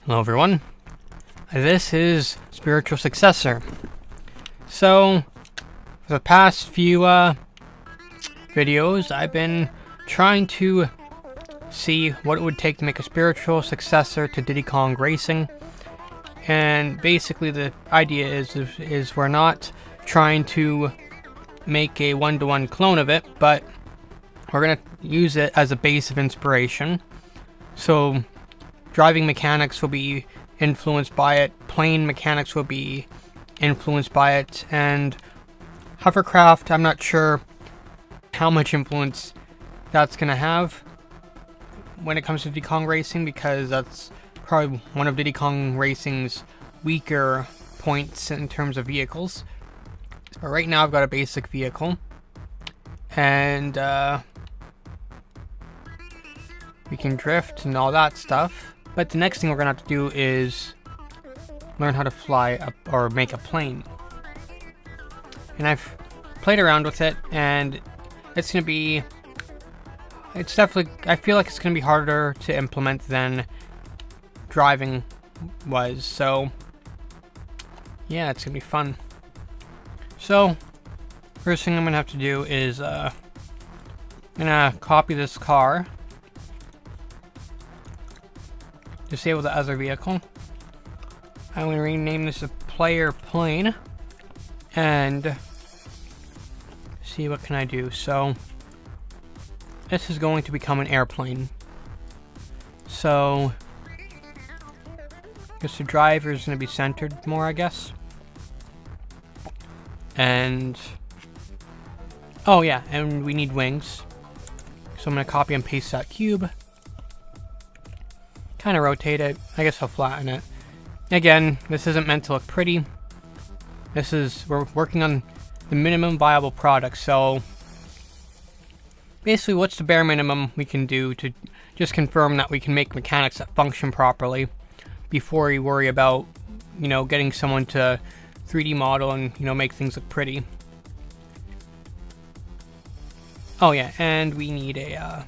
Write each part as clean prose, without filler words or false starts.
Hello everyone, this is Spiritual Successor. So, for the past few videos, I've been trying to see what it would take to make a spiritual successor to Diddy Kong Racing. And basically the idea is we're not trying to make a one-to-one clone of it, but we're going to use it as a base of inspiration. So driving mechanics will be influenced by it, plane mechanics will be influenced by it, and hovercraft, I'm not sure how much influence that's going to have when it comes to Diddy Kong Racing, because that's probably one of Diddy Kong Racing's weaker points in terms of vehicles. But right now I've got a basic vehicle, and we can drift and all that stuff. But the next thing we're going to have to do is learn how to fly up or make a plane. And I've played around with it, and it's going to be... It's definitely... I feel like it's going to be harder to implement than driving was. So, yeah, it's going to be fun. So, first thing I'm going to have to do is... I'm going to copy this car. Disable the other vehicle. I'm going to rename this a player plane, and see what can I do. So this is going to become an airplane. So I guess the driver is going to be centered more, I guess. And oh yeah, and we need wings. So I'm going to copy and paste that cube. Kind of rotate it. I guess I'll flatten it. Again, this isn't meant to look pretty. We're working on the minimum viable product. So basically, what's the bare minimum we can do to just confirm that we can make mechanics that function properly before we worry about, getting someone to 3D model and, make things look pretty. Oh yeah, and we need a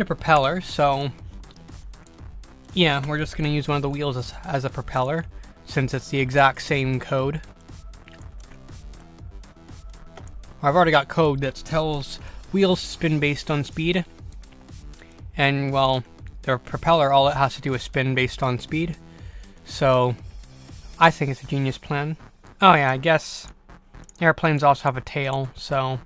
propeller. So yeah, we're just going to use one of the wheels as a propeller, since it's the exact same code. I've already got code that tells wheels spin based on speed. And, well, the propeller, all it has to do is spin based on speed. So, I think it's a genius plan. Oh yeah, I guess airplanes also have a tail, so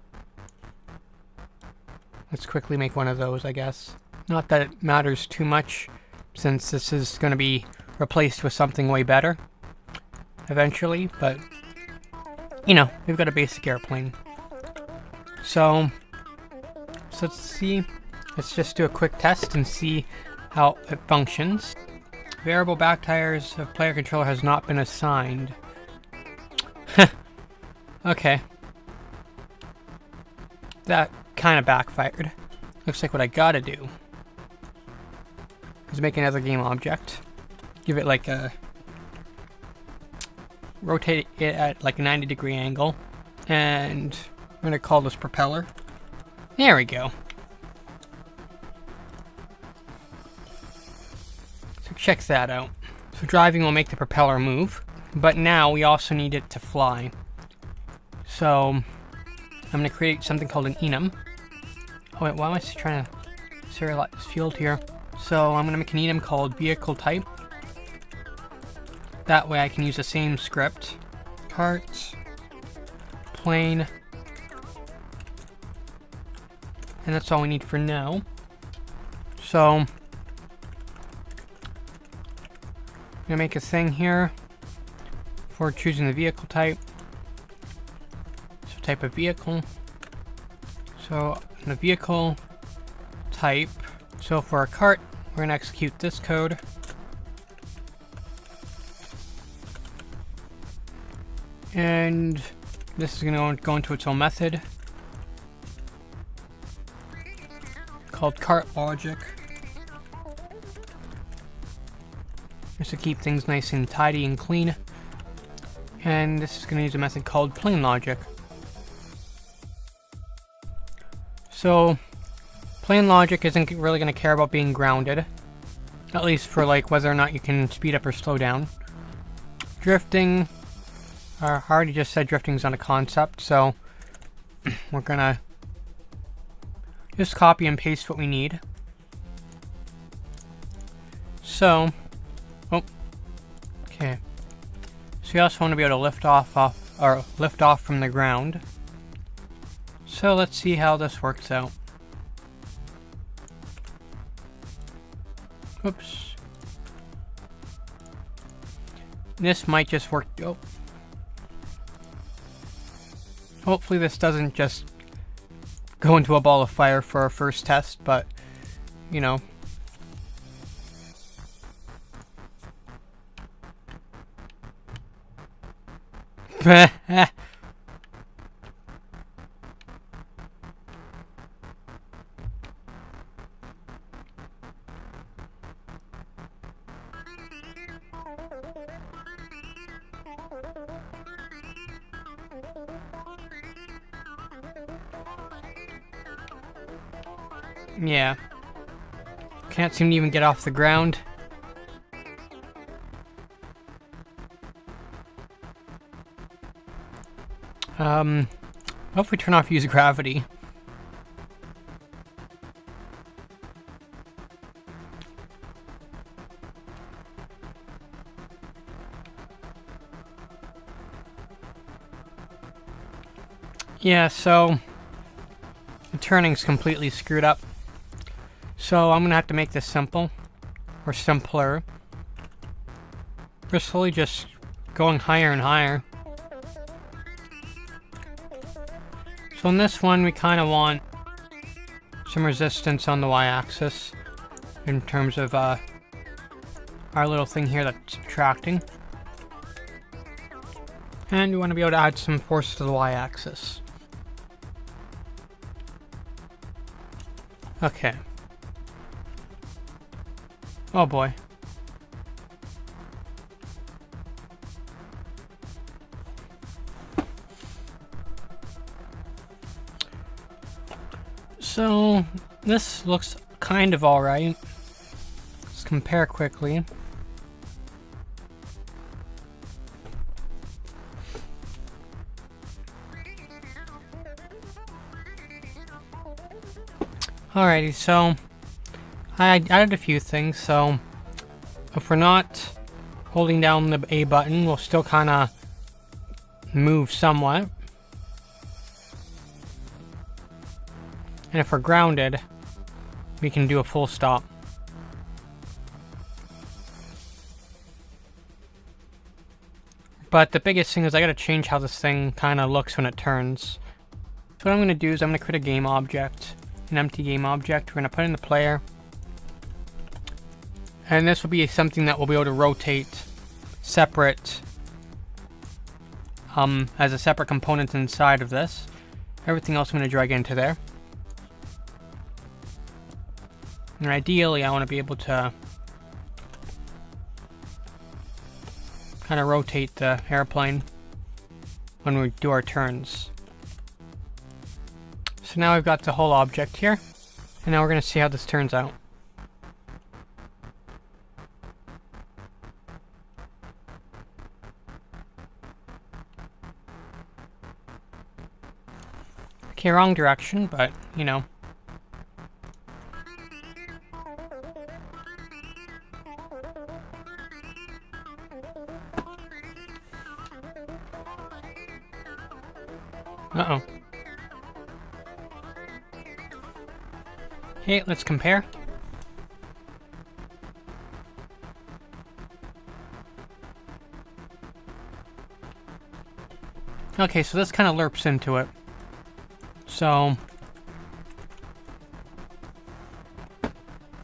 let's quickly make one of those, I guess. Not that it matters too much, since this is going to be replaced with something way better eventually, but we've got a basic airplane. So let's see. Let's just do a quick test and see how it functions. Variable back tires of player controller has not been assigned. Okay. That kind of backfired. Looks like what I gotta do is make another game object. Give it like a... rotate it at like a 90-degree angle. And I'm going to call this propeller. There we go. So check that out. So driving will make the propeller move. But now we also need it to fly. So I'm going to create something called an enum. Oh wait, why am I trying to serialize this field here? So I'm going to make an enum called vehicle type. That way I can use the same script. Cart, plane, and that's all we need for now. So I'm going to make a thing here for choosing the vehicle type. So type of vehicle. So the vehicle type. So for a cart, we're going to execute this code. And this is going to go into its own method called cart logic. Just to keep things nice and tidy and clean. And this is going to use a method called plane logic. So Plain logic isn't really going to care about being grounded. At least for like whether or not you can speed up or slow down. Drifting, I already just said drifting's not a concept, so we're gonna just copy and paste what we need. So, okay. So you also want to be able to lift off from the ground. So let's see how this works out. Oops. This might just work. Oh. Hopefully this doesn't just go into a ball of fire for our first test, but, you know. Yeah. Can't seem to even get off the ground. What if we turn off use gravity? Yeah, so the turning's completely screwed up. So I'm gonna have to make this simple, or simpler. We're slowly just going higher and higher. So in this one, we kind of want some resistance on the y-axis in terms of our little thing here that's subtracting. And we want to be able to add some force to the y-axis. Okay. Oh boy. So, this looks kind of alright. Let's compare quickly. Alrighty, so I added a few things. So if we're not holding down the A button, we'll still kind of move somewhat. And if we're grounded, we can do a full stop. But the biggest thing is I gotta change how this thing kind of looks when it turns. So what I'm gonna do is I'm gonna create a game object. An empty game object. We're going to put in the player. And this will be something that we'll be able to rotate separate, as a separate component inside of this. Everything else I'm going to drag into there. And ideally, I want to be able to kind of rotate the airplane when we do our turns. So now we've got the whole object here, and now we're going to see how this turns out. Okay, wrong direction, but, you know. Uh-oh. Okay, let's compare. Okay, so this kind of lerps into it. So...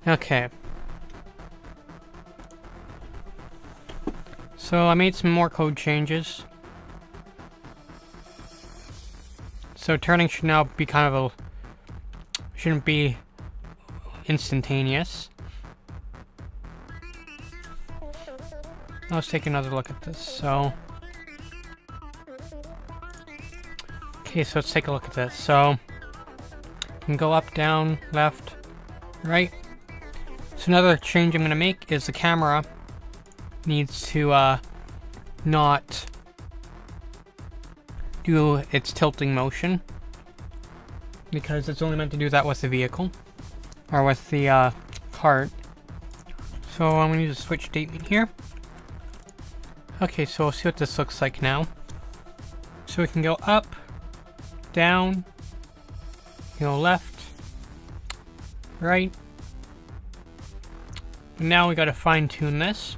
okay. So I made some more code changes. So turning should now be kind of a... shouldn't be instantaneous. Let's take another look at this. So, okay, so let's take a look at this. So, you can go up, down, left, right? So another change I'm going to make is the camera needs to not do its tilting motion, because it's only meant to do that with the vehicle, or with the cart. So I'm going to use a switch statement here. Okay, so we'll see what this looks like now. So we can go up, down, left, right. But now we got to fine tune this,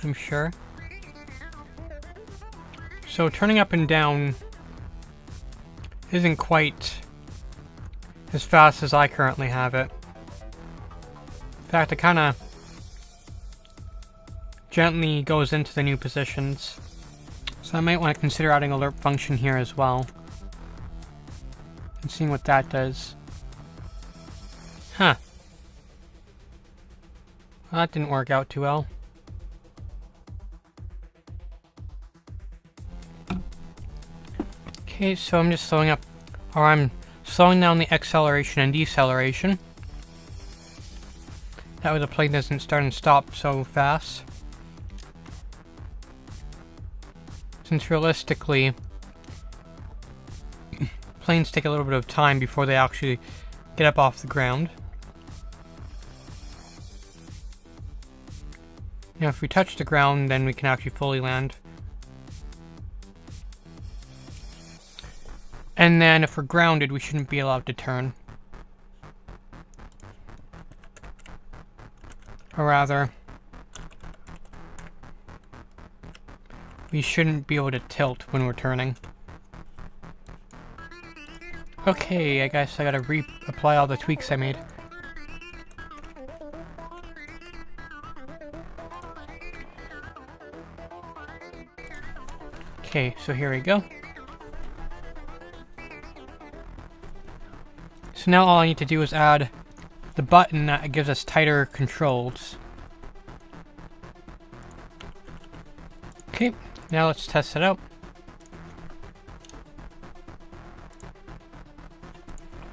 I'm sure. So turning up and down isn't quite as fast as I currently have it. In fact, it kind of gently goes into the new positions. So I might want to consider adding alert function here as well, and seeing what that does. Huh. Well, that didn't work out too well. Okay, so I'm just slowing up, or I'm slowing down the acceleration and deceleration. That way the plane doesn't start and stop so fast. Since realistically, planes take a little bit of time before they actually get up off the ground. Now, if we touch the ground, then we can actually fully land. And then if we're grounded, we shouldn't be allowed to turn. Or rather, we shouldn't be able to tilt when we're turning. Okay, I guess I gotta reapply all the tweaks I made. Okay, so here we go. So now all I need to do is add the button that gives us tighter controls. Okay, now let's test it out.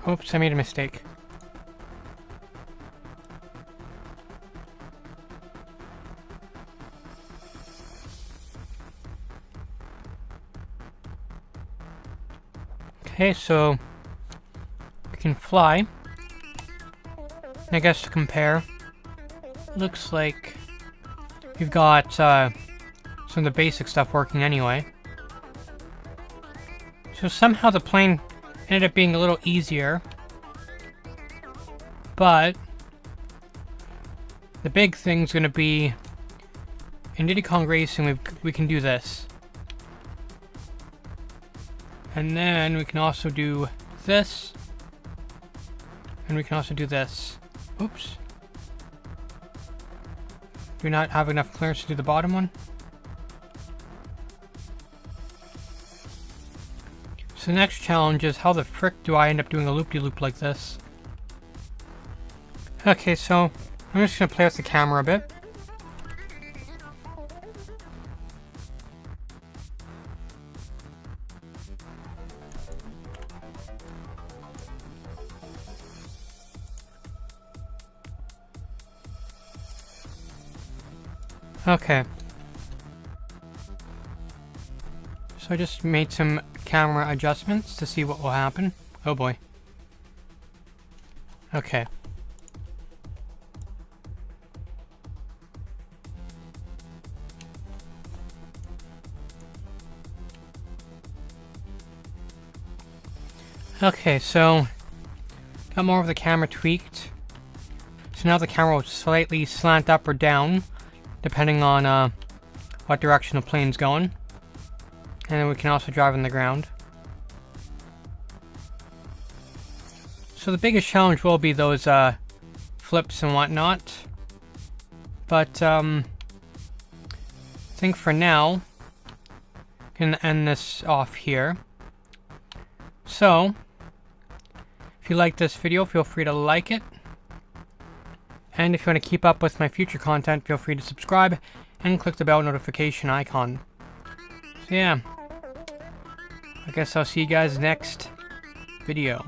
Oops, I made a mistake. Okay, so we can fly. I guess to compare, looks like we've got some of the basic stuff working anyway. So somehow the plane ended up being a little easier, but the big thing's going to be in Diddy Kong Racing. We can do this, and then we can also do this, and we can also do this. Oops. Do we not have enough clearance to do the bottom one? So the next challenge is how the frick do I end up doing a loop-de-loop like this? Okay, so I'm just going to play with the camera a bit. Okay. So I just made some camera adjustments to see what will happen. Oh boy. Okay. Okay, so got more of the camera tweaked. So now the camera will slightly slant up or down, depending on what direction the plane's going. And then we can also drive on the ground. So the biggest challenge will be those flips and whatnot. But I think for now, I can end this off here. So, if you like this video, feel free to like it. And if you want to keep up with my future content, feel free to subscribe and click the bell notification icon. So yeah, I guess I'll see you guys next video.